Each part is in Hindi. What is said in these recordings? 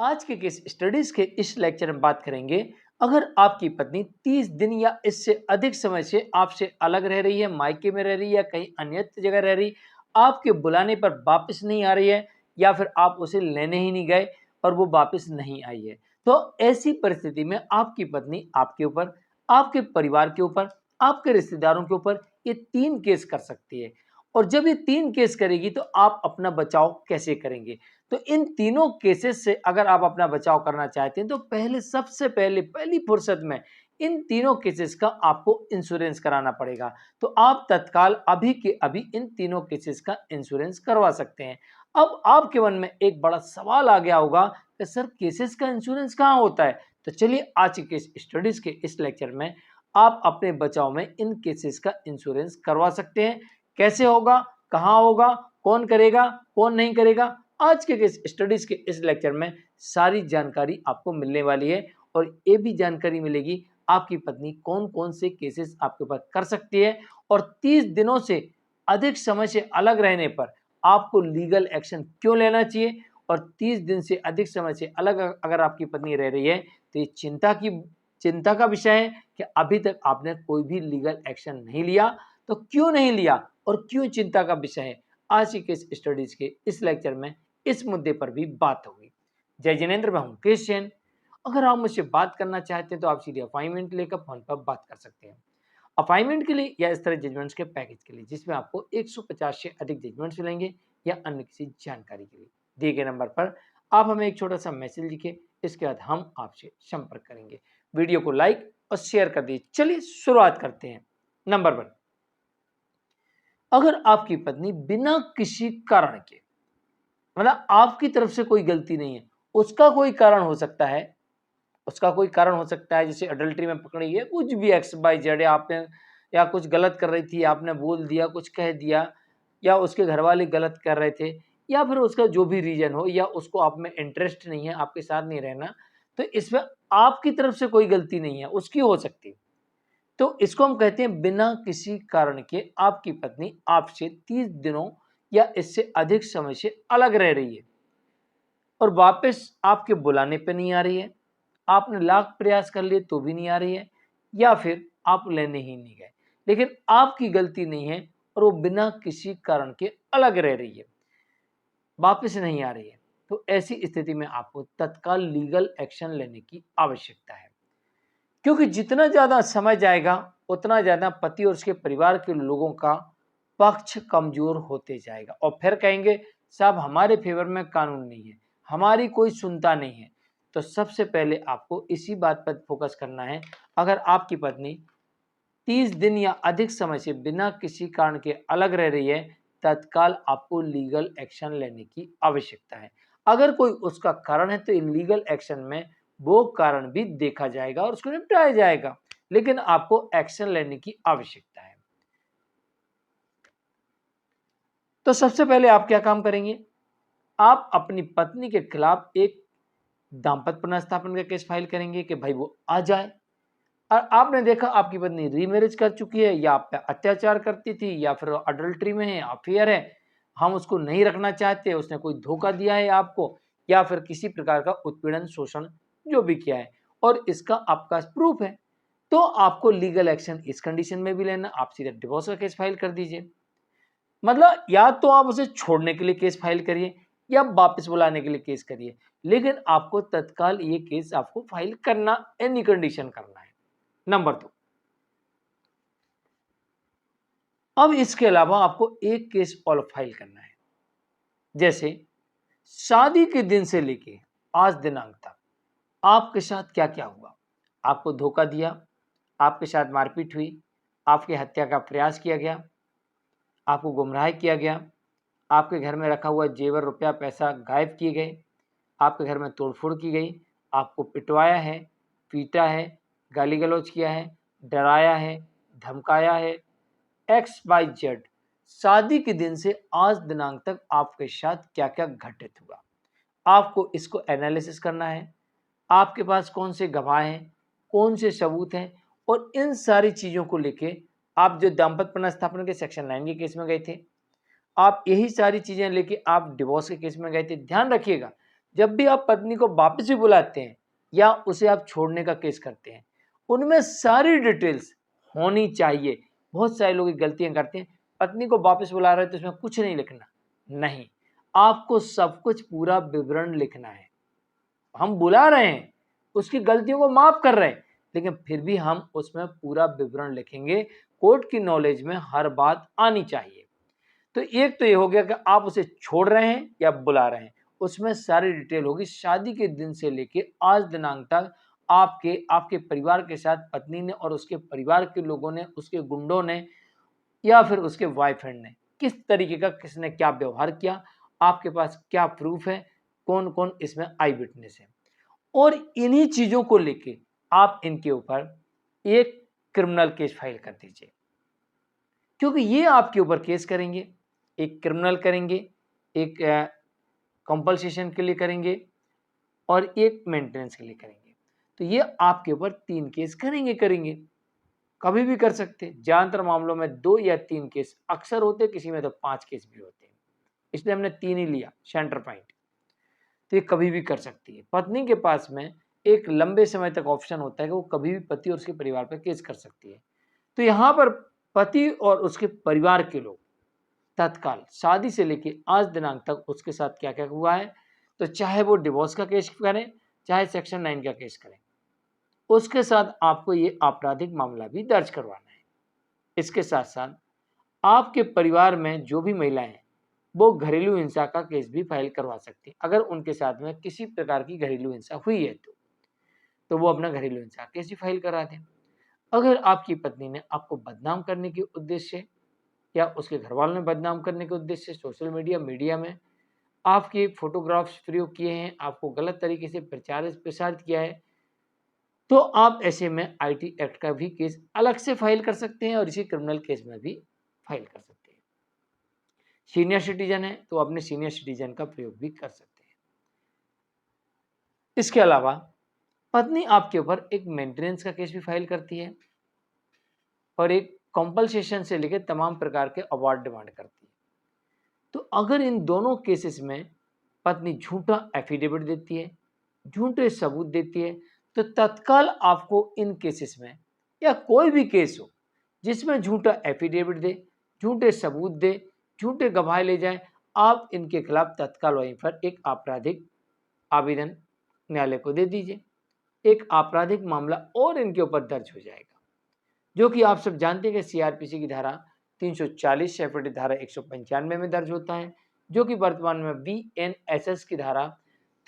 आज के केस स्टडीज के इस लेक्चर में बात करेंगे, अगर आपकी पत्नी 30 दिन या इससे अधिक समय से आपसे अलग रह रही है, मायके में रह रही है या कहीं अन्यत्र जगह रह रही, आपके बुलाने पर वापस नहीं आ रही है या फिर आप उसे लेने ही नहीं गए और वो वापस नहीं आई है, तो ऐसी परिस्थिति में आपकी पत्नी आपके ऊपर, आपके परिवार के ऊपर, आपके रिश्तेदारों के ऊपर ये 3 केस कर सकती है। और जब ये 3 केस करेगी तो आप अपना बचाव कैसे करेंगे? तो इन तीनों केसेस से अगर आप अपना बचाव करना चाहते हैं तो सबसे पहले पहली फुर्सत में इन तीनों केसेस का आपको इंश्योरेंस कराना पड़ेगा। तो आप तत्काल अभी के अभी इन तीनों केसेस का इंश्योरेंस करवा सकते हैं। अब आपके मन में एक बड़ा सवाल आ गया होगा कि सर केसेस का इंश्योरेंस कहाँ होता है? तो चलिए आज के स्टडीज के इस लेक्चर में आप अपने बचाव में इन केसेस का इंश्योरेंस करवा सकते हैं। कैसे होगा, कहाँ होगा, कौन करेगा, कौन नहीं करेगा, आज के स्टडीज के इस लेक्चर में सारी जानकारी आपको मिलने वाली है। और ये भी जानकारी मिलेगी आपकी पत्नी कौन कौन से केसेस आपके ऊपर कर सकती है और 30 दिनों से अधिक समय से अलग रहने पर आपको लीगल एक्शन क्यों लेना चाहिए। और 30 दिन से अधिक समय से अलग अगर आपकी पत्नी रह रही है तो ये चिंता का विषय है कि अभी तक आपने कोई भी लीगल एक्शन नहीं लिया। तो क्यों नहीं लिया और क्यों चिंता का विषय है, आज के स्टडीज के इस लेक्चर में इस मुद्दे पर भी बात होगी। जय जिनेंद्र, मैं हूं केश जैन। अगर आप मुझसे बात करना चाहते हैं तो आप सीधे अपॉइंटमेंट लेकर फोन पर बात कर सकते हैं। अपॉइंटमेंट के लिए या इस तरह जजमेंट्स के पैकेज के लिए जिसमें आपको 150 से अधिक जजमेंट्स मिलेंगे या अन्य किसी जानकारी के लिए दिए गए नंबर पर आप हमें एक छोटा सा मैसेज लिखे, इसके बाद हम आपसे संपर्क करेंगे। वीडियो को लाइक और शेयर कर दीजिए। चलिए शुरुआत करते हैं। नंबर 1, अगर आपकी पत्नी बिना किसी कारण के, मतलब आपकी तरफ से कोई गलती नहीं है, उसका कोई कारण हो सकता है, जैसे अडल्ट्री में पकड़ी है, कुछ भी एक्स वाई जेड, आपने या कुछ गलत कर रही थी, आपने बोल दिया, कुछ कह दिया, या उसके घर वाले गलत कर रहे थे, या फिर उसका जो भी रीजन हो, या उसको आप में इंटरेस्ट नहीं है, आपके साथ नहीं रहना, तो इसमें आपकी तरफ से कोई गलती नहीं है, उसकी हो सकती है। तो इसको हम कहते हैं बिना किसी कारण के आपकी पत्नी आपसे 30 दिनों या इससे अधिक समय से अलग रह रही है और वापस आपके बुलाने पे नहीं आ रही है, आपने लाख प्रयास कर लिए तो भी नहीं आ रही है, या फिर आप लेने ही नहीं गए, लेकिन आपकी गलती नहीं है और वो बिना किसी कारण के अलग रह रही है, वापस नहीं आ रही है, तो ऐसी स्थिति में आपको तत्काल लीगल एक्शन लेने की आवश्यकता है। क्योंकि जितना ज्यादा समय जाएगा उतना ज्यादा पति और उसके परिवार के लोगों का पक्ष कमजोर होते जाएगा और फिर कहेंगे साहब हमारे फेवर में कानून नहीं है, हमारी कोई सुनता नहीं है। तो सबसे पहले आपको इसी बात पर फोकस करना है। अगर आपकी पत्नी 30 दिन या अधिक समय से बिना किसी कारण के अलग रह रही है, तत्काल आपको लीगल एक्शन लेने की आवश्यकता है। अगर कोई उसका कारण है तो लीगल एक्शन में वो कारण भी देखा जाएगा और उसको निपटाया जाएगा, लेकिन आपको एक्शन लेने की आवश्यकता है। तो सबसे पहले आप क्या काम करेंगे, आप अपनी पत्नी के खिलाफ एक दाम्पत्य पुनर्स्थापन का केस फाइल करेंगे कि भाई वो आ जाए। और आपने देखा आपकी पत्नी रीमैरिज कर चुकी है या आप पे अत्याचार करती थी या फिर अडल्ट्री में है, अफेयर है, हम उसको नहीं रखना चाहते, उसने कोई धोखा दिया है आपको या फिर किसी प्रकार का उत्पीड़न शोषण जो भी किया है और इसका आपका प्रूफ है, तो आपको लीगल एक्शन इस कंडीशन में भी लेना। आप सीधे डिवोर्स का केस फाइल कर दीजिए। मतलब या तो आप उसे छोड़ने के लिए केस फाइल करिए या वापस बुलाने के लिए केस करिए, लेकिन आपको तत्काल ये केस आपको फाइल करना, एनी कंडीशन करना है। नंबर 2, अब इसके अलावा आपको एक केस और फाइल करना है। जैसे शादी के दिन से लेके आज दिनांक तक आपके साथ क्या क्या हुआ, आपको धोखा दिया, आपके साथ मारपीट हुई, आपकी हत्या का प्रयास किया गया, आपको गुमराह किया गया, आपके घर में रखा हुआ जेवर रुपया पैसा गायब किए गए, आपके घर में तोड़फोड़ की गई, आपको पिटवाया है, पीटा है, गाली गलौज किया है, डराया है, धमकाया है, एक्स वाई जेड, शादी के दिन से आज दिनांक तक आपके साथ क्या क्या घटित हुआ, आपको इसको एनालिसिस करना है। आपके पास कौन से गवाह हैं, कौन से सबूत हैं, और इन सारी चीज़ों को लेके आप जो दाम्पत्य पुनर्स्थापन के सेक्शन 9 के केस में गए थे, आप यही सारी चीज़ें लेके आप डिवोर्स के केस में गए थे। ध्यान रखिएगा, जब भी आप पत्नी को वापस भी बुलाते हैं या उसे आप छोड़ने का केस करते हैं, उनमें सारी डिटेल्स होनी चाहिए। बहुत सारे लोग गलतियां करते हैं, पत्नी को वापस बुला रहे हैं तो इसमें कुछ नहीं लिखना, नहीं, आपको सब कुछ पूरा विवरण लिखना है। हम बुला रहे हैं, उसकी गलतियों को माफ कर रहे हैं, लेकिन फिर भी हम उसमें पूरा विवरण लिखेंगे। कोर्ट की नॉलेज में हर बात आनी चाहिए। तो एक तो ये हो गया कि आप उसे छोड़ रहे हैं या बुला रहे हैं, उसमें सारी डिटेल होगी। शादी के दिन से लेके आज दिनांक तक आपके परिवार के साथ पत्नी ने और उसके परिवार के लोगों ने, उसके गुंडों ने या फिर उसके बॉयफ्रेंड ने किस तरीके का, किसने क्या व्यवहार किया, आपके पास क्या प्रूफ है, कौन कौन इसमें आई विटनेस है, और इन्हीं चीजों को लेके आप इनके ऊपर एक क्रिमिनल केस फाइल कर दीजिए। क्योंकि ये आपके ऊपर केस करेंगे, एक क्रिमिनल करेंगे, एक कंपल्सेशन के लिए करेंगे और एक मेंटेनेंस के लिए करेंगे। तो ये आपके ऊपर 3 केस करेंगे, कभी भी कर सकते हैं। ज्यादातर मामलों में 2 या 3 केस अक्सर होते हैं, किसी में तो 5 केस भी होते हैं, इसलिए हमने 3 ही लिया सेंटर पॉइंट। तो ये कभी भी कर सकती है। पत्नी के पास में एक लंबे समय तक ऑप्शन होता है कि वो कभी भी पति और उसके परिवार पर केस कर सकती है। तो यहाँ पर पति और उसके परिवार के लोग तत्काल शादी से लेके आज दिनांक तक उसके साथ क्या क्या हुआ है, तो चाहे वो डिवोर्स का केस करें, चाहे सेक्शन 9 का केस करें, उसके साथ आपको ये आपराधिक मामला भी दर्ज करवाना है। इसके साथ साथ आपके परिवार में जो भी महिलाएं हैं, वो घरेलू हिंसा का केस भी फाइल करवा सकती हैं। अगर उनके साथ में किसी प्रकार की घरेलू हिंसा हुई है तो वो अपना घरेलू हिंसा केस भी फाइल करा दें। अगर आपकी पत्नी ने आपको बदनाम करने के उद्देश्य या उसके घर वालों ने बदनाम करने के उद्देश्य से सोशल मीडिया में आपके फोटोग्राफ्स प्रयोग किए हैं, आपको गलत तरीके से प्रसारित किया है, तो आप ऐसे में आईटी एक्ट का भी केस अलग से फाइल कर सकते हैं और इसी क्रिमिनल केस में भी फाइल कर सकते हैं। सीनियर सिटीजन है तो अपने सीनियर सिटीजन का प्रयोग भी कर सकते हैं। इसके अलावा पत्नी आपके ऊपर एक मेंटेनेंस का केस भी फाइल करती है और एक कॉम्पनसेशन से लेकर तमाम प्रकार के अवार्ड डिमांड करती है। तो अगर इन दोनों केसेस में पत्नी झूठा एफिडेविट देती है, झूठे सबूत देती है, तो तत्काल आपको इन केसेस में या कोई भी केस हो जिसमें झूठा एफिडेविट दे, झूठे सबूत दे, झूठे गवाह ले जाए, आप इनके खिलाफ तत्काल वहीं पर एक आपराधिक आवेदन न्यायालय को दे दीजिए। एक आपराधिक मामला और इनके ऊपर दर्ज हो जाएगा, जो कि आप सब जानते हैं कि सीआरपीसी की धारा 340 सेपरेट धारा 195 में दर्ज होता है, जो कि वर्तमान में बीएनएसएस की धारा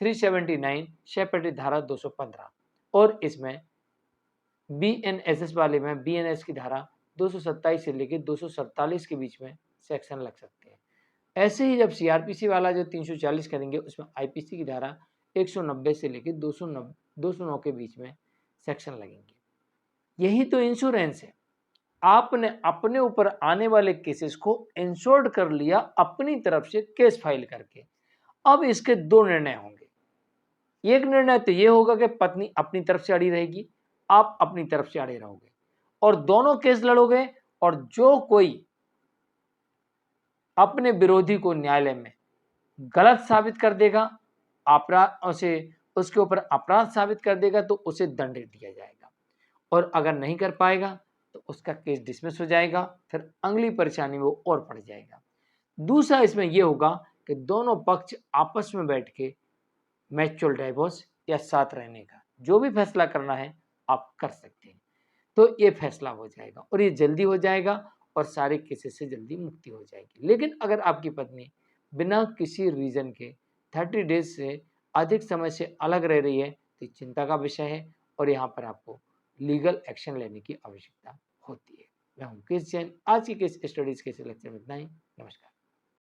379 सेपरेट धारा 215 और इसमें बीएनएसएस वाले में बीएनएस की धारा 227 से लेकर 247 के बीच में सेक्शन लग सकते हैं। ऐसे ही जब सीआरपीसी वाला जो 340 करेंगे उसमें आईपीसी की धारा 190 से लेकर 209 के बीच में सेक्शन लगेंगे। यही तो इंश्योरेंस है। आपने अपने ऊपर आने वाले केसेस को इंश्योर्ड कर लिया अपनी तरफ से केस फाइल करके। अब इसके 2 निर्णय होंगे। एक निर्णय तो ये होगा कि पत्नी अपनी तरफ से अड़ी रहेगी, आप अपनी तरफ से अड़े रहोगे और दोनों केस लड़ोगे, और जो कोई अपने विरोधी को न्यायालय में गलत साबित कर देगा, अपराध उसे उसके ऊपर अपराध साबित कर देगा, तो उसे दंड दिया जाएगा, और अगर नहीं कर पाएगा तो उसका केस डिसमिस हो जाएगा, फिर अगली परेशानी में वो और पड़ जाएगा। दूसरा इसमें यह होगा कि दोनों पक्ष आपस में बैठ के म्यूचुअल डिवोर्स या साथ रहने का जो भी फैसला करना है आप कर सकते हैं। तो ये फैसला हो जाएगा और ये जल्दी हो जाएगा और सारे केसेस से जल्दी मुक्ति हो जाएगी। लेकिन अगर आपकी पत्नी बिना किसी रीजन के 30 डेज से अधिक समय से अलग रह रही है तो चिंता का विषय है और यहाँ पर आपको लीगल एक्शन लेने की आवश्यकता होती है। मैं हूँ केस जैन। आज की केस स्टडीज के लेक्चर में इतना ही। नमस्कार।